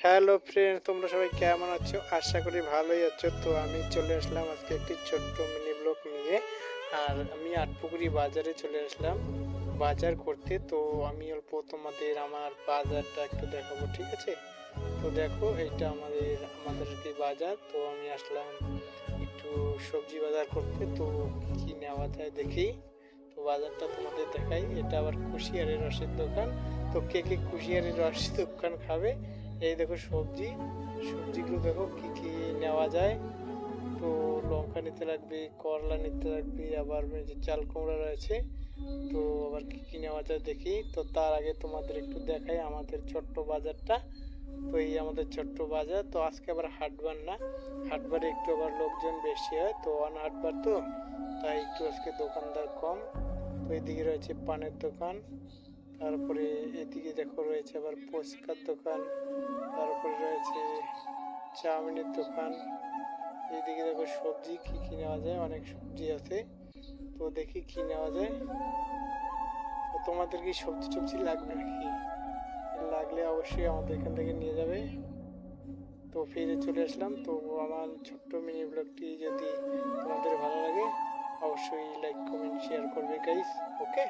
Hello friend, তোমরা সবাই কেমন আছো? আশা করি ভালোই আছো। তো আমি চলে আসলাম আজকে একটি ছোট্ট মিনি ব্লগ নিয়ে। আর আমি আটপুকুরি বাজারে চলে আসলাম বাজার করতে। তো আমি অল্প তোমাদের আমার বাজারটা একটু দেখাবো, ঠিক আছে? তো দেখো, এইটা আমাদের কি বাজার। তো আমি আসলাম একটু সবজি বাজার করতে। তো কি নেওয়া যায় দেখি। তো বাজারটা তোমাদের দেখাই। এটা আবার কুশিয়ারের রসের দোকান। তো কে কে কুশিয়ারের রসের দোকান খাবে? এই দেখো সবজিগুলো দেখো কি কি নেওয়া যায়। তো লঙ্কা নিতে লাগবে, করলা নিতে লাগবে, আবার এই যে চাল কুমড়া রয়েছে। তো আবার কি কি নেওয়া যায় দেখি। তো তার আগে তোমাদের একটু দেখাই আমাদের ছোট্ট বাজারটা। তো এই আমাদের ছোট্ট বাজার। তো আজকে আবার হাটবার না, হাটবারে একটু আবার লোকজন বেশি হয়, তো অন হাটবার তো তাই একটু আজকে দোকানদার কম। তো এইদিকে রয়েছে পানের দোকান, তারপরে এদিকে দেখো রয়েছে আবার ফুচকার দোকান, তারপরে রয়েছে চাউমিনের দোকান। এইদিকে দেখো সবজি কি কি নেওয়া যায়, অনেক সবজি আছে। তো দেখি কি নেওয়া যায়। তো তোমাদের কি সবজি টবজি লাগবে নাকি? লাগলে অবশ্যই আমাদের এখান থেকে নিয়ে যাবে। তো ফিরে চলে আসলাম। তো আমার ছোট্ট মিনি ব্লগটি যদি তোমাদের ভালো লাগে অবশ্যই লাইক কমেন্ট শেয়ার করবে গাইস। ওকে।